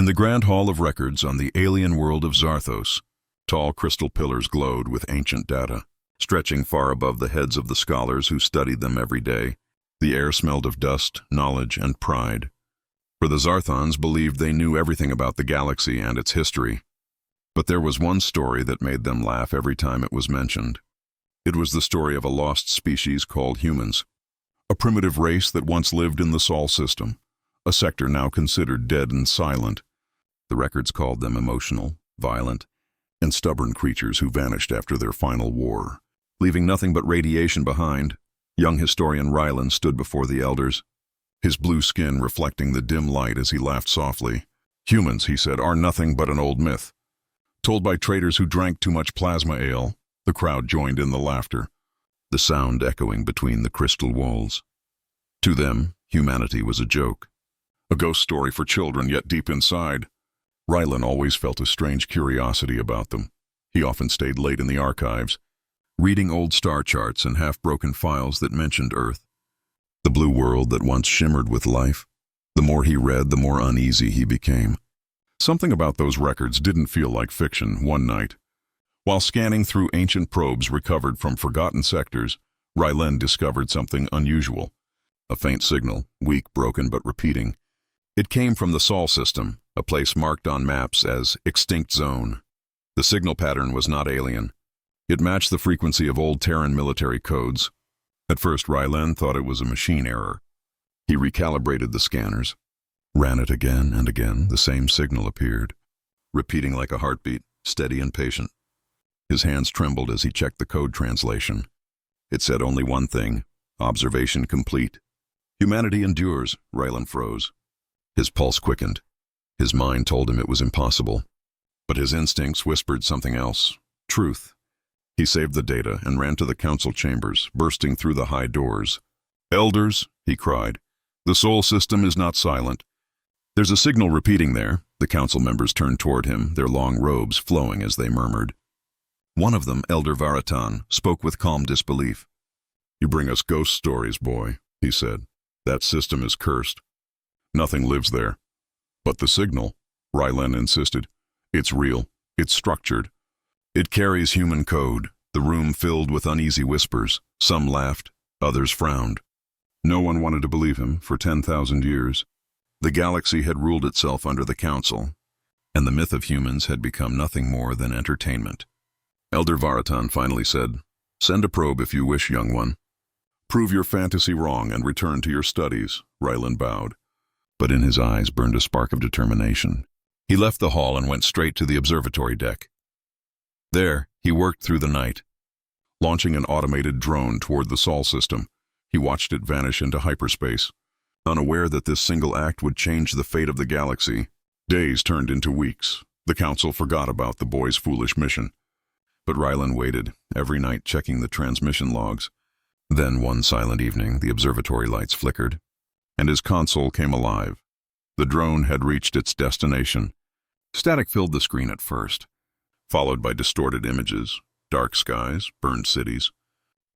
the grand hall of records on the alien world of Zarthos, tall crystal pillars glowed with ancient data, stretching far above the heads of the scholars who studied them every day. The air smelled of dust, knowledge, and pride. For the Zarthons believed they knew everything about the galaxy and its history. But there was one story that made them laugh every time it was mentioned. It was the story of a lost species called humans, a primitive race that once lived in the Sol system, a sector now considered dead and silent. The records called them emotional, violent, and stubborn creatures who vanished after their final war, leaving nothing but radiation behind. Young historian Rylan stood before the elders, his blue skin reflecting the dim light as he laughed softly. Humans, he said, are nothing but an old myth, told by traders who drank too much plasma ale. The crowd joined in the laughter, the sound echoing between the crystal walls. To them, humanity was a joke, a ghost story for children, yet deep inside, Rylan always felt a strange curiosity about them. He often stayed late in the archives, reading old star charts and half-broken files that mentioned Earth, the blue world that once shimmered with life. The more he read, the more uneasy he became. Something about those records didn't feel like fiction. One night, while scanning through ancient probes recovered from forgotten sectors, Rylan discovered something unusual. A faint signal, weak, broken, but repeating. It came from the Sol system, a place marked on maps as Extinct Zone. The signal pattern was not alien. It matched the frequency of old Terran military codes. At first, Rylan thought it was a machine error. He recalibrated the scanners, ran it again and again. The same signal appeared, repeating like a heartbeat, steady and patient. His hands trembled as he checked the code translation. It said only one thing: observation complete. Humanity endures. Rylan froze. His pulse quickened. His mind told him it was impossible. But his instincts whispered something else: truth. He saved the data and ran to the council chambers, bursting through the high doors. "Elders," he cried, "the Sol system is not silent." "There's a signal repeating there." The council members turned toward him, their long robes flowing as they murmured. One of them, Elder Varatan, spoke with calm disbelief. "You bring us ghost stories, boy," he said. "That system is cursed. Nothing lives there." "But the signal," Rylan insisted. "It's real. It's structured. It carries human code." The room filled with uneasy whispers. Some laughed, others frowned. No one wanted to believe him. For 10,000 years, the galaxy had ruled itself under the council, and the myth of humans had become nothing more than entertainment. Elder Varatan finally said, "Send a probe if you wish, young one. Prove your fantasy wrong and return to your studies." Rylan bowed, but in his eyes burned a spark of determination. He left the hall and went straight to the observatory deck. There, he worked through the night, launching an automated drone toward the Sol system. He watched it vanish into hyperspace, unaware that this single act would change the fate of the galaxy. Days turned into weeks. The council forgot about the boy's foolish mission. But Rylan waited, every night checking the transmission logs. Then one silent evening, the observatory lights flickered, and his console came alive. The drone had reached its destination. Static filled the screen at first, followed by distorted images, dark skies, burned cities,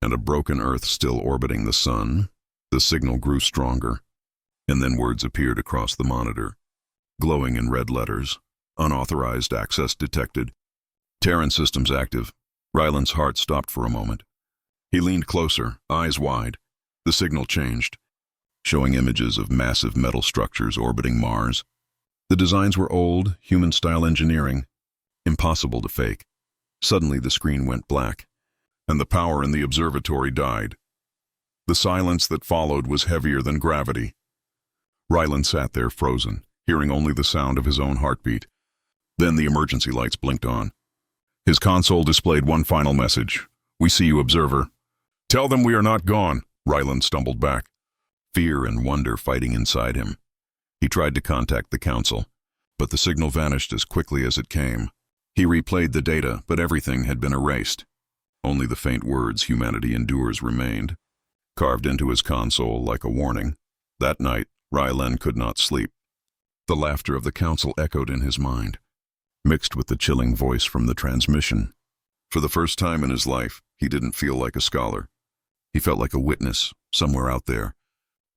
and a broken Earth still orbiting the sun. The signal grew stronger, and then words appeared across the monitor, glowing in red letters. "Unauthorized access detected. Terran systems active." Rylan's heart stopped for a moment. He leaned closer, eyes wide. The signal changed, showing images of massive metal structures orbiting Mars. The designs were old, human-style engineering, impossible to fake. Suddenly the screen went black, and the power in the observatory died. The silence that followed was heavier than gravity. Rylan sat there frozen, hearing only the sound of his own heartbeat. Then the emergency lights blinked on. His console displayed one final message: "We see you, observer." "Tell them we are not gone." Rylan stumbled back, fear and wonder fighting inside him. He tried to contact the council, but the signal vanished as quickly as it came. He replayed the data, but everything had been erased. Only the faint words "humanity endures" remained, carved into his console like a warning. That night, Rylan could not sleep. The laughter of the council echoed in his mind, mixed with the chilling voice from the transmission. For the first time in his life, he didn't feel like a scholar. He felt like a witness, somewhere out there.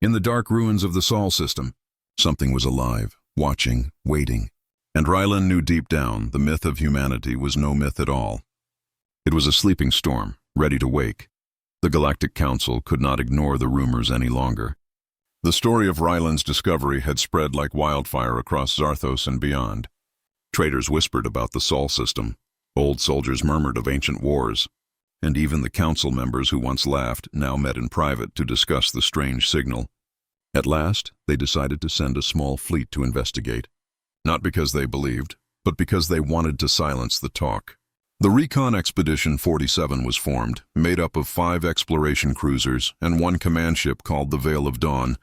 In the dark ruins of the Sol system, something was alive, watching, waiting. And Rylan knew deep down the myth of humanity was no myth at all. It was a sleeping storm, ready to wake. The Galactic Council could not ignore the rumors any longer. The story of Rylan's discovery had spread like wildfire across Zarthos and beyond. Traders whispered about the Sol system. Old soldiers murmured of ancient wars. And even the council members who once laughed now met in private to discuss the strange signal. At last, they decided to send a small fleet to investigate. Not because they believed, but because they wanted to silence the talk. The Recon Expedition 47 was formed, made up of 5 exploration cruisers and 1 command ship called the Veil of Dawn.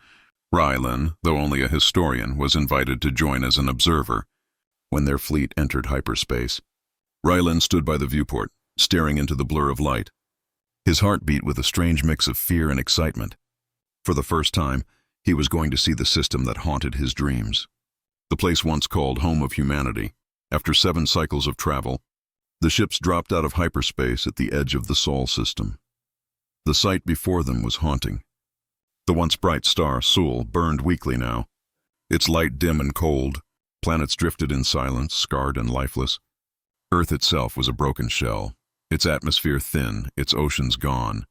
Rylan, though only a historian, was invited to join as an observer. When their fleet entered hyperspace, Rylan stood by the viewport, staring into the blur of light. His heart beat with a strange mix of fear and excitement. For the first time, he was going to see the system that haunted his dreams. The place once called home of humanity. After 7 cycles of travel, the ships dropped out of hyperspace at the edge of the Sol system. The sight before them was haunting. The once bright star, Sul, burned weakly now. Its light dim and cold. Planets drifted in silence, scarred and lifeless. Earth itself was a broken shell, its atmosphere thin, its oceans gone.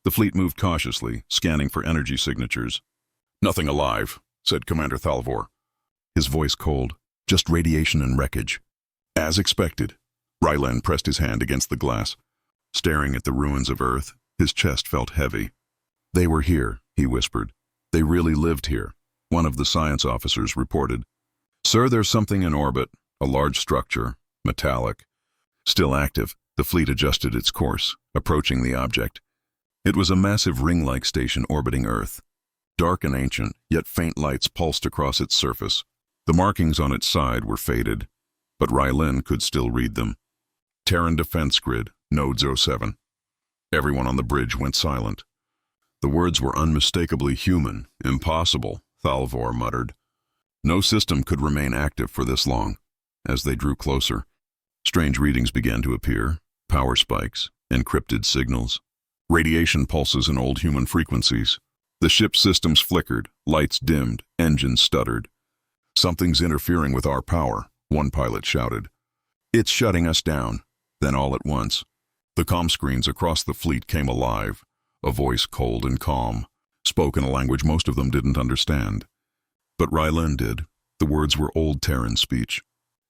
The fleet moved cautiously, scanning for energy signatures. "Nothing alive," said Commander Thalvor. His voice cold. "Just radiation and wreckage." As expected, Rylan pressed his hand against the glass. Staring at the ruins of Earth, his chest felt heavy. "They were here," he whispered. "They really lived here," one of the science officers reported. "Sir, there's something in orbit, a large structure, metallic. Still active." The fleet adjusted its course, approaching the object. It was a massive ring-like station orbiting Earth. Dark and ancient, yet faint lights pulsed across its surface. The markings on its side were faded, but Rylan could still read them. Terran Defense Grid, Node 07. Everyone on the bridge went silent. The words were unmistakably human, impossible, Thalvor muttered. No system could remain active for this long. As they drew closer, strange readings began to appear, power spikes, encrypted signals, radiation pulses in old human frequencies. The ship's systems flickered, lights dimmed, engines stuttered. "Something's interfering with our power," one pilot shouted. "It's shutting us down." Then all at once, the comm screens across the fleet came alive, a voice cold and calm, spoke in a language most of them didn't understand. But Rylan did. The words were old Terran speech.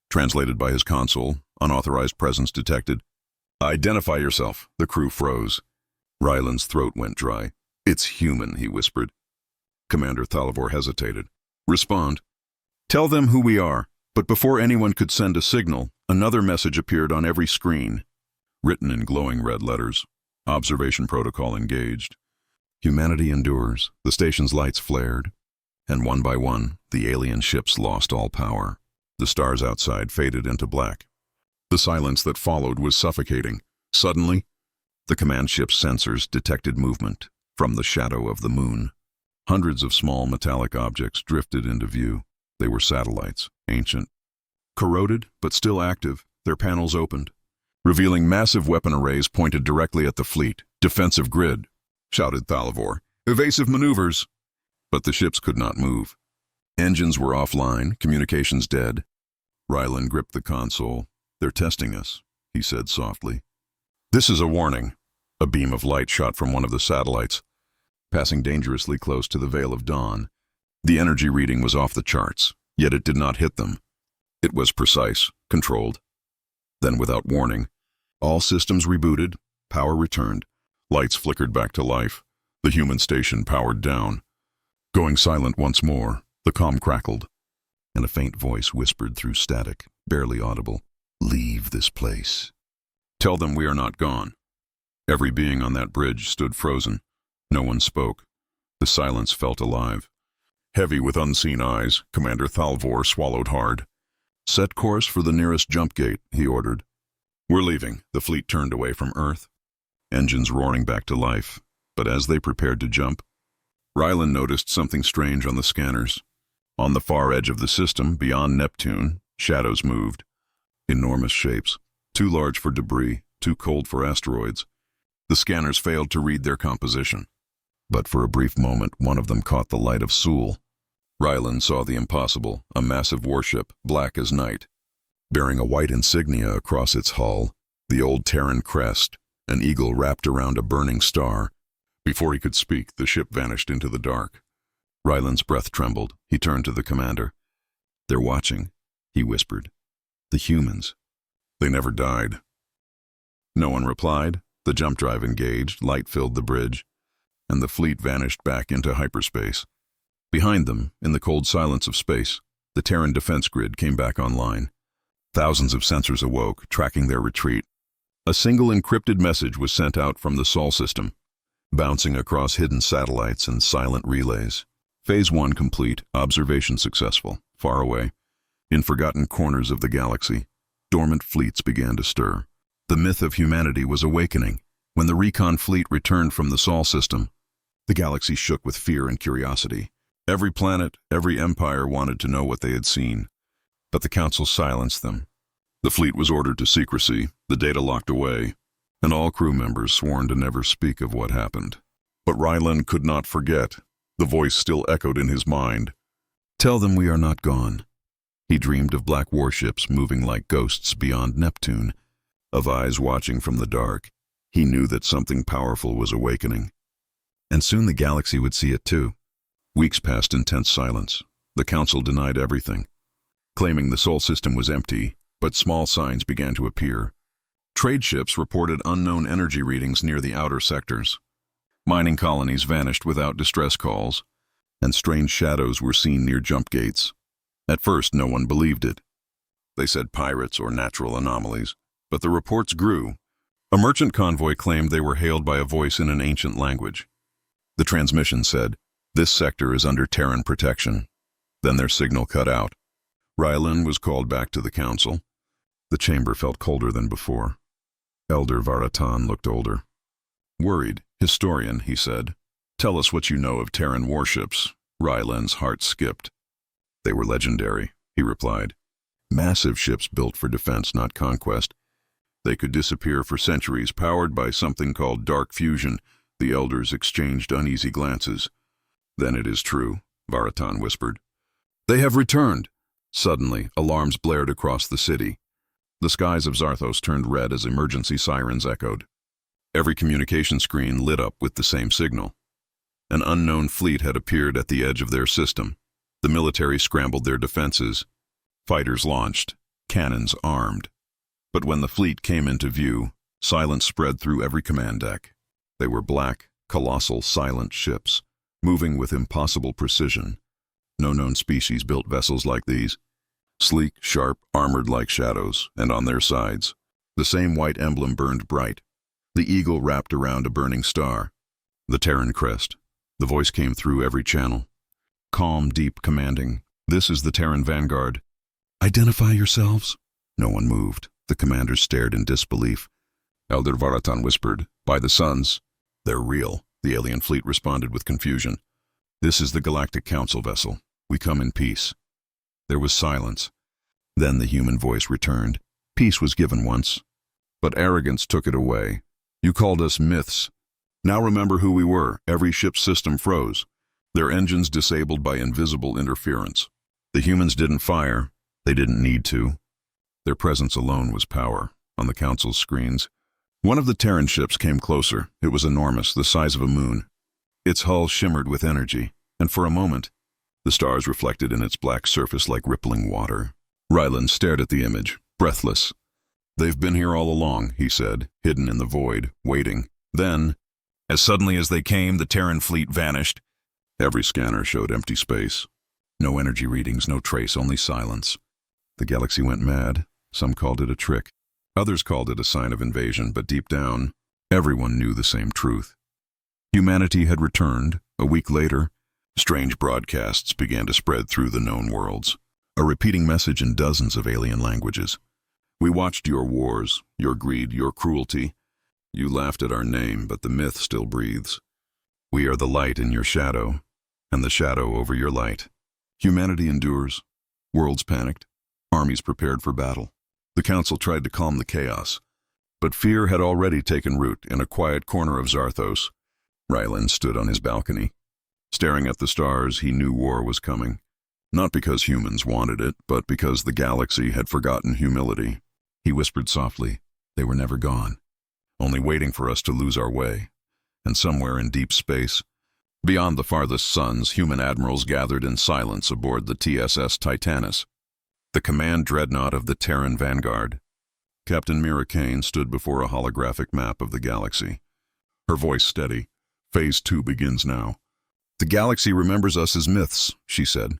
Translated by his console, unauthorized presence detected. "Identify yourself." The crew froze. Rylan's throat went dry. "It's human," he whispered. Commander Thalvor hesitated. "Respond." "Tell them who we are." But before anyone could send a signal, another message appeared on every screen. Written in glowing red letters. Observation protocol engaged. Humanity endures. The station's lights flared. And one by one, the alien ships lost all power. The stars outside faded into black. The silence that followed was suffocating. Suddenly, the command ship's sensors detected movement from the shadow of the moon. Hundreds of small metallic objects drifted into view. They were satellites, ancient. Corroded, but still active, their panels opened, revealing massive weapon arrays pointed directly at the fleet. "Defensive grid," shouted Thalvor. "Evasive maneuvers." But the ships could not move. Engines were offline, communications dead. Rylan gripped the console. "They're testing us," he said softly. "This is a warning." A beam of light shot from one of the satellites, passing dangerously close to the Veil of Dawn. The energy reading was off the charts, yet it did not hit them. It was precise, controlled. Then, without warning, all systems rebooted, power returned, lights flickered back to life, the human station powered down. Going silent once more, the comm crackled, and a faint voice whispered through static, barely audible, "Leave this place. Tell them we are not gone." Every being on that bridge stood frozen. No one spoke. The silence felt alive. Heavy with unseen eyes, Commander Thalvor swallowed hard. "Set course for the nearest jump gate," he ordered. "We're leaving." The fleet turned away from Earth, engines roaring back to life. But as they prepared to jump, Rylan noticed something strange on the scanners. On the far edge of the system, beyond Neptune, shadows moved. Enormous shapes, too large for debris, too cold for asteroids. The scanners failed to read their composition. But for a brief moment, one of them caught the light of Sul. Rylan saw the impossible, a massive warship, black as night, bearing a white insignia across its hull, the old Terran crest, an eagle wrapped around a burning star. Before he could speak, the ship vanished into the dark. Rylan's breath trembled. He turned to the commander. "They're watching," he whispered. "The humans. They never died." No one replied. The jump drive engaged, light filled the bridge, and the fleet vanished back into hyperspace. Behind them, in the cold silence of space, the Terran defense grid came back online. Thousands of sensors awoke, tracking their retreat. A single encrypted message was sent out from the Sol system, bouncing across hidden satellites and silent relays. Phase 1 complete, observation successful. Far away, in forgotten corners of the galaxy, dormant fleets began to stir. The myth of humanity was awakening. When the recon fleet returned from the Sol system, the galaxy shook with fear and curiosity. Every planet, every empire wanted to know what they had seen, but the Council silenced them. The fleet was ordered to secrecy, the data locked away, and all crew members sworn to never speak of what happened. But Rylan could not forget. The voice still echoed in his mind. "Tell them we are not gone." He dreamed of black warships moving like ghosts beyond Neptune, of eyes watching from the dark. He knew that something powerful was awakening. And soon the galaxy would see it too. Weeks passed in tense silence. The Council denied everything, claiming the Sol system was empty, but small signs began to appear. Trade ships reported unknown energy readings near the outer sectors. Mining colonies vanished without distress calls, and strange shadows were seen near jump gates. At first, no one believed it. They said pirates or natural anomalies, but the reports grew. A merchant convoy claimed they were hailed by a voice in an ancient language. The transmission said, "This sector is under Terran protection." Then their signal cut out. Rylan was called back to the Council. The chamber felt colder than before. Elder Varatan looked older. "Worried, historian," he said. "Tell us what you know of Terran warships." Rylan's heart skipped. "They were legendary," he replied. "Massive ships built for defense, not conquest. They could disappear for centuries, powered by something called dark fusion." The elders exchanged uneasy glances. "Then it is true," Varatan whispered. "They have returned." Suddenly, alarms blared across the city. The skies of Zarthos turned red as emergency sirens echoed. Every communication screen lit up with the same signal. An unknown fleet had appeared at the edge of their system. The military scrambled their defenses. Fighters launched, cannons armed. But when the fleet came into view, silence spread through every command deck. They were black, colossal, silent ships, moving with impossible precision. No known species built vessels like these. Sleek, sharp, armored like shadows, and on their sides, the same white emblem burned bright. The eagle wrapped around a burning star. The Terran crest. The voice came through every channel. Calm, deep, commanding. "This is the Terran vanguard. Identify yourselves." No one moved. The commanders stared in disbelief. Elder Varatan whispered, "By the suns." "They're real," the alien fleet responded with confusion. "This is the Galactic Council vessel. We come in peace." There was silence. Then the human voice returned. "Peace was given once, but arrogance took it away. You called us myths. Now remember who we were." Every ship's system froze, their engines disabled by invisible interference. The humans didn't fire. They didn't need to. Their presence alone was power. On the Council's screens, one of the Terran ships came closer. It was enormous, the size of a moon. Its hull shimmered with energy, and for a moment, the stars reflected in its black surface like rippling water. Rylan stared at the image, breathless. "They've been here all along," he said, hidden in the void, waiting. Then, as suddenly as they came, the Terran fleet vanished. Every scanner showed empty space. No energy readings, no trace, only silence. The galaxy went mad. Some called it a trick. Others called it a sign of invasion, but deep down, everyone knew the same truth. Humanity had returned. A week later, strange broadcasts began to spread through the known worlds, a repeating message in dozens of alien languages. "We watched your wars, your greed, your cruelty. You laughed at our name, but the myth still breathes. We are the light in your shadow, and the shadow over your light. Humanity endures. Worlds panicked. Armies prepared for battle. The Council tried to calm the chaos, but fear had already taken root in a quiet corner of Zarthos. Rylan stood on his balcony. Staring at the stars, he knew war was coming. Not because humans wanted it, but because the galaxy had forgotten humility. He whispered softly, "They were never gone, only waiting for us to lose our way." And somewhere in deep space, beyond the farthest suns, human admirals gathered in silence aboard the TSS Titanus, the command dreadnought of the Terran Vanguard. Captain Mira Kane stood before a holographic map of the galaxy. Her voice steady. "Phase 2 begins now. The galaxy remembers us as myths," she said.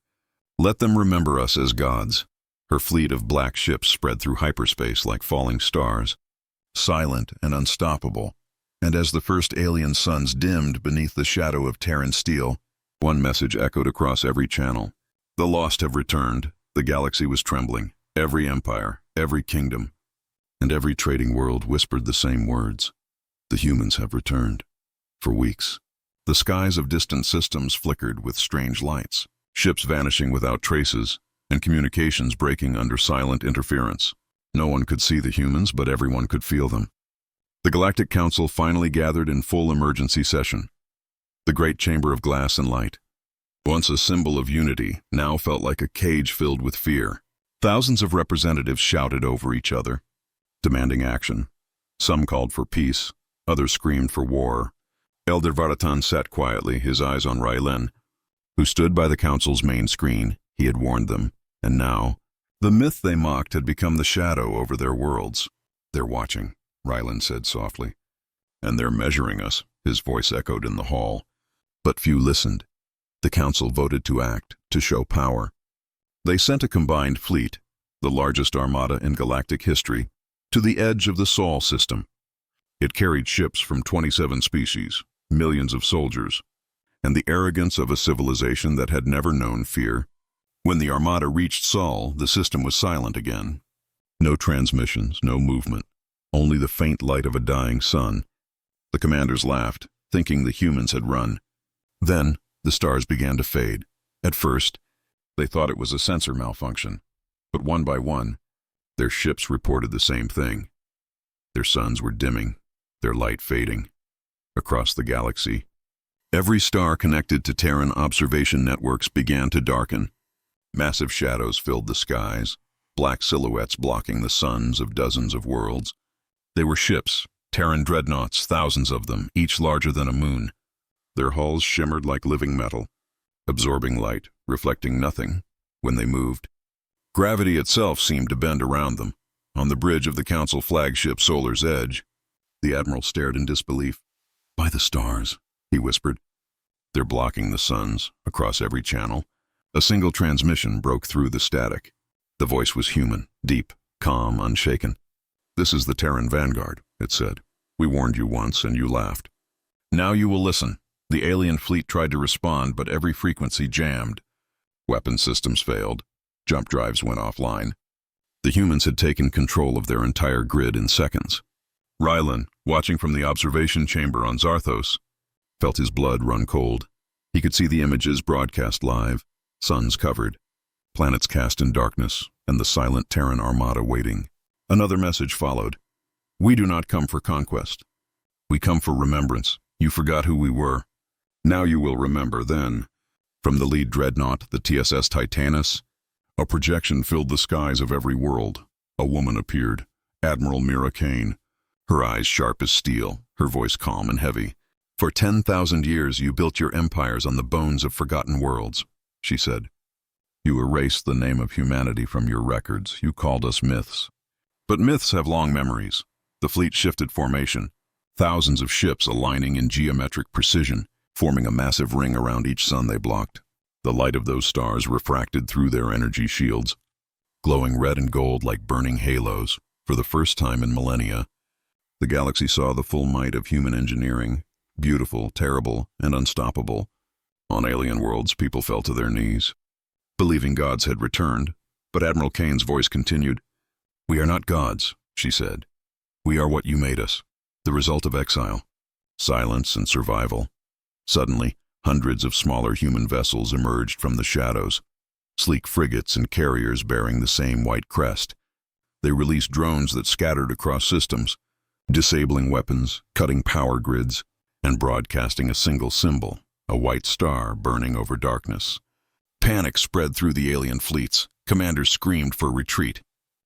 "Let them remember us as gods." Her fleet of black ships spread through hyperspace like falling stars, silent and unstoppable. And as the first alien suns dimmed beneath the shadow of Terran steel, one message echoed across every channel. The lost have returned. The galaxy was trembling. Every empire, every kingdom, and every trading world whispered the same words. The humans have returned. For weeks, the skies of distant systems flickered with strange lights, ships vanishing without traces, and communications breaking under silent interference. No one could see the humans, but everyone could feel them. The Galactic Council finally gathered in full emergency session. The great chamber of glass and light, once a symbol of unity, now felt like a cage filled with fear. Thousands of representatives shouted over each other, demanding action. Some called for peace, others screamed for war. Elder Varatan sat quietly, his eyes on Rylen, who stood by the council's main screen. He had warned them, and now, the myth they mocked had become the shadow over their worlds. "They're watching," Rylen said softly. "And they're measuring us," his voice echoed in the hall. But few listened. The council voted to act, to show power. They sent a combined fleet, the largest armada in galactic history, to the edge of the Sol system. It carried ships from 27 species, millions of soldiers, and the arrogance of a civilization that had never known fear. When the armada reached Sol, the system was silent again. No transmissions, no movement, only the faint light of a dying sun. The commanders laughed, thinking the humans had run. Then, the stars began to fade. At first, they thought it was a sensor malfunction, but one by one, their ships reported the same thing. Their suns were dimming, their light fading. Across the galaxy, every star connected to Terran observation networks began to darken. Massive shadows filled the skies, black silhouettes blocking the suns of dozens of worlds. They were ships, Terran dreadnoughts, thousands of them, each larger than a moon. Their hulls shimmered like living metal, absorbing light, reflecting nothing when they moved. Gravity itself seemed to bend around them. On the bridge of the Council flagship Solar's Edge, the Admiral stared in disbelief. "By the stars," he whispered. "They're blocking the suns across every channel." A single transmission broke through the static. The voice was human, deep, calm, unshaken. "This is the Terran Vanguard," it said. "We warned you once and you laughed. Now you will listen." The alien fleet tried to respond, but every frequency jammed. Weapon systems failed. Jump drives went offline. The humans had taken control of their entire grid in seconds. Rylan, watching from the observation chamber on Zarthos, felt his blood run cold. He could see the images broadcast live, suns covered, planets cast in darkness, and the silent Terran Armada waiting. Another message followed. "We do not come for conquest. We come for remembrance. You forgot who we were. Now you will remember then." From the lead dreadnought, the TSS Titanus, a projection filled the skies of every world. A woman appeared, Admiral Mira Kane, her eyes sharp as steel, her voice calm and heavy. "For 10,000 years you built your empires on the bones of forgotten worlds," she said. "You erased the name of humanity from your records. You called us myths. But myths have long memories." The fleet shifted formation, thousands of ships aligning in geometric precision, forming a massive ring around each sun they blocked. The light of those stars refracted through their energy shields, glowing red and gold like burning halos. For the first time in millennia, the galaxy saw the full might of human engineering, beautiful, terrible, and unstoppable. On alien worlds, people fell to their knees, believing gods had returned. But Admiral Kane's voice continued. "We are not gods," she said. "We are what you made us, the result of exile, silence, and survival." Suddenly, hundreds of smaller human vessels emerged from the shadows, sleek frigates and carriers bearing the same white crest. They released drones that scattered across systems, disabling weapons, cutting power grids, and broadcasting a single symbol, a white star burning over darkness. Panic spread through the alien fleets. Commanders screamed for retreat.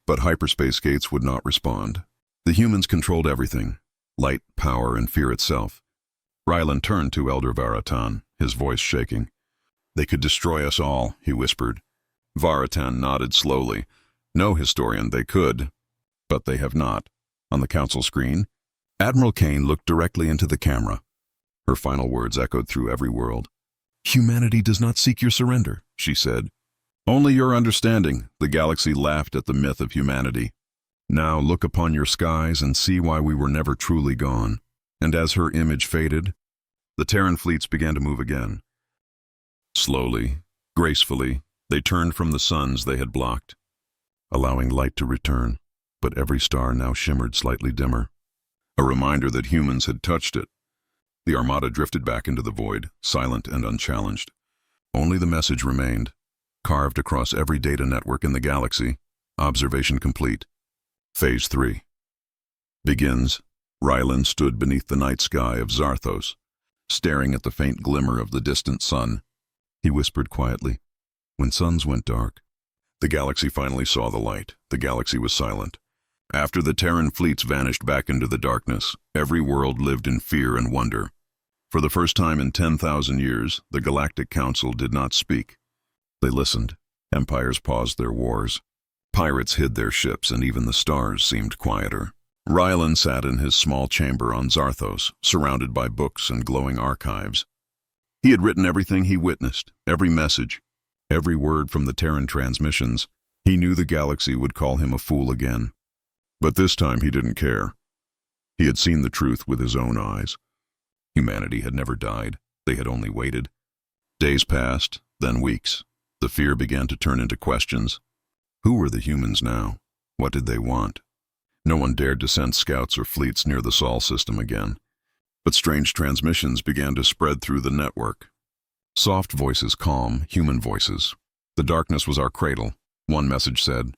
But hyperspace gates would not respond. The humans controlled everything: light, power, and fear itself. Rylan turned to Elder Varatan, his voice shaking. "They could destroy us all," he whispered. Varatan nodded slowly. "No, historian, they could. But they have not." On the council screen, Admiral Kane looked directly into the camera. Her final words echoed through every world. "Humanity does not seek your surrender," she said. "Only your understanding." The galaxy laughed at the myth of humanity. "Now look upon your skies and see why we were never truly gone." And as her image faded, the Terran fleets began to move again. Slowly, gracefully, they turned from the suns they had blocked, allowing light to return, but every star now shimmered slightly dimmer. A reminder that humans had touched it. The Armada drifted back into the void, silent and unchallenged. Only the message remained, carved across every data network in the galaxy. Observation complete. Phase 3. Begins. Rylan stood beneath the night sky of Zarthos, staring at the faint glimmer of the distant sun. He whispered quietly, "When suns went dark." The galaxy finally saw the light. The galaxy was silent. After the Terran fleets vanished back into the darkness, every world lived in fear and wonder. For the first time in 10,000 years, the Galactic Council did not speak. They listened. Empires paused their wars. Pirates hid their ships, and even the stars seemed quieter. Rylan sat in his small chamber on Zarthos, surrounded by books and glowing archives. He had written everything he witnessed, every message, every word from the Terran transmissions. He knew the galaxy would call him a fool again. But this time he didn't care. He had seen the truth with his own eyes. Humanity had never died. They had only waited. Days passed, then weeks. The fear began to turn into questions. Who were the humans now? What did they want? No one dared to send scouts or fleets near the Sol system again. But strange transmissions began to spread through the network. Soft voices, calm, human voices. "The darkness was our cradle," one message said.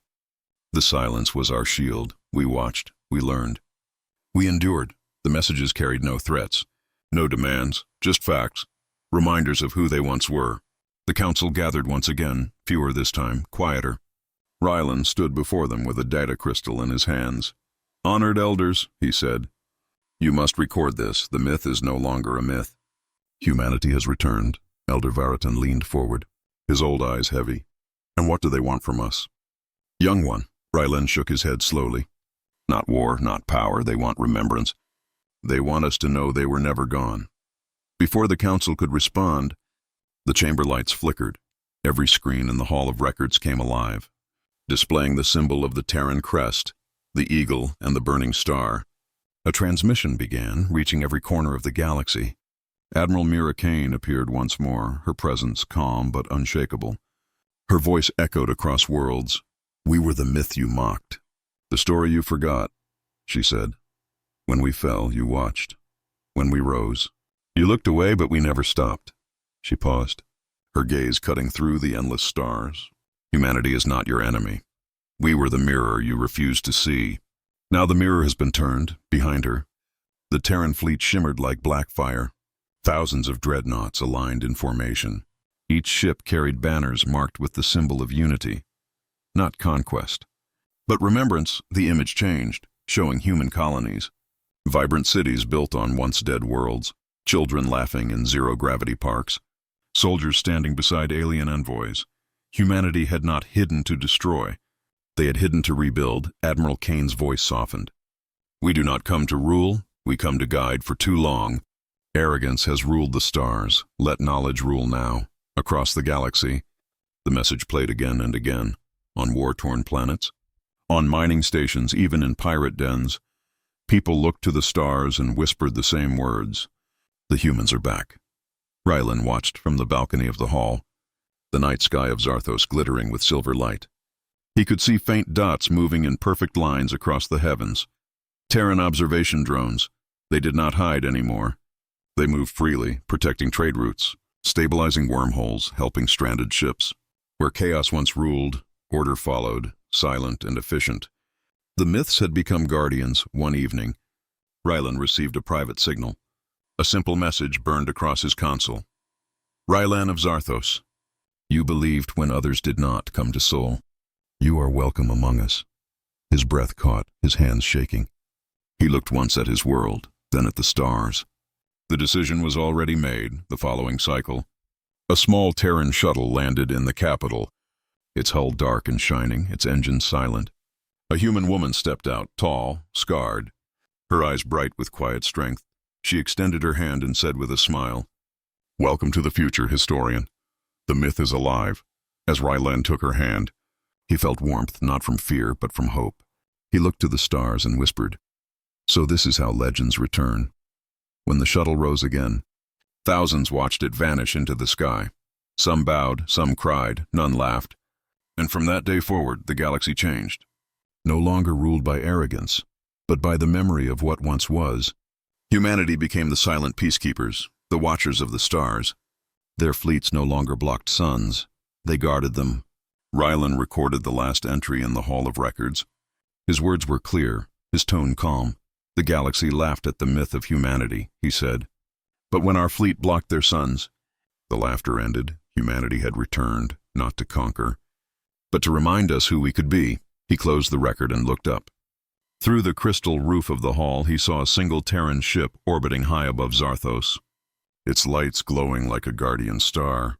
"The silence was our shield. We watched. We learned. We endured." The messages carried no threats, no demands, just facts, reminders of who they once were. The council gathered once again, fewer this time, quieter. Rylan stood before them with a data crystal in his hands. "Honored elders," he said, "you must record this. The myth is no longer a myth. Humanity has returned." Elder Varatan leaned forward, his old eyes heavy. "And what do they want from us?" "Young one," Rylan shook his head slowly. "Not war, not power. They want remembrance. They want us to know they were never gone." Before the council could respond, the chamber lights flickered. Every screen in the Hall of Records came alive, displaying the symbol of the Terran crest, the eagle, and the burning star. A transmission began, reaching every corner of the galaxy. Admiral Mira Kane appeared once more, her presence calm but unshakable. Her voice echoed across worlds. "We were the myth you mocked, the story you forgot," she said. "When we fell, you watched. When we rose, you looked away, but we never stopped." She paused, her gaze cutting through the endless stars. "Humanity is not your enemy. We were the mirror you refused to see." Now the mirror has been turned. Behind her, the Terran fleet shimmered like black fire. Thousands of dreadnoughts aligned in formation. Each ship carried banners marked with the symbol of unity. Not conquest, but remembrance. The image changed, showing human colonies. Vibrant cities built on once-dead worlds. Children laughing in zero-gravity parks. Soldiers standing beside alien envoys. Humanity had not hidden to destroy. They had hidden to rebuild. Admiral Kane's voice softened. "We do not come to rule, we come to guide. For too long, arrogance has ruled the stars. Let knowledge rule now." Across the galaxy, the message played again and again. On war-torn planets, on mining stations, even in pirate dens, people looked to the stars and whispered the same words. "The humans are back." Rylan watched from the balcony of the hall, the night sky of Zarthos glittering with silver light. He could see faint dots moving in perfect lines across the heavens. Terran observation drones. They did not hide anymore. They moved freely, protecting trade routes, stabilizing wormholes, helping stranded ships. Where chaos once ruled, order followed, silent and efficient. The myths had become guardians. One evening, Rylan received a private signal. A simple message burned across his console. "Rylan of Zarthos, You believed when others did not come to Sol. You are welcome among us. His breath caught, his hands shaking. He looked once at his world, then at the stars. The decision was already made, the following cycle. A small Terran shuttle landed in the capital, its hull dark and shining, its engines silent. A human woman stepped out, tall, scarred, her eyes bright with quiet strength. She extended her hand and said with a smile, "Welcome to the future, historian. The myth is alive." As Rylan took her hand, he felt warmth not from fear but from hope. He looked to the stars and whispered, "So this is how legends return." When the shuttle rose again, thousands watched it vanish into the sky. Some bowed, some cried, none laughed. And from that day forward, the galaxy changed. No longer ruled by arrogance, but by the memory of what once was. Humanity became the silent peacekeepers, the watchers of the stars. Their fleets no longer blocked suns, they guarded them. Rylan recorded the last entry in the Hall of Records. His words were clear, his tone calm. The galaxy laughed at the myth of humanity, he said. But when our fleet blocked their suns, the laughter ended. Humanity had returned, not to conquer, but to remind us who we could be. He closed the record and looked up. Through the crystal roof of the hall, he saw a single Terran ship orbiting high above Zarthos, its lights glowing like a guardian star.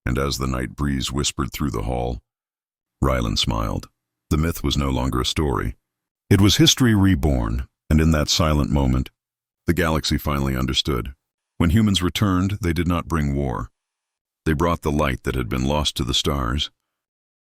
And as the night breeze whispered through the hall, Rylan smiled. The myth was no longer a story. It was history reborn, and in that silent moment, the galaxy finally understood. When humans returned, they did not bring war. They brought the light that had been lost to the stars.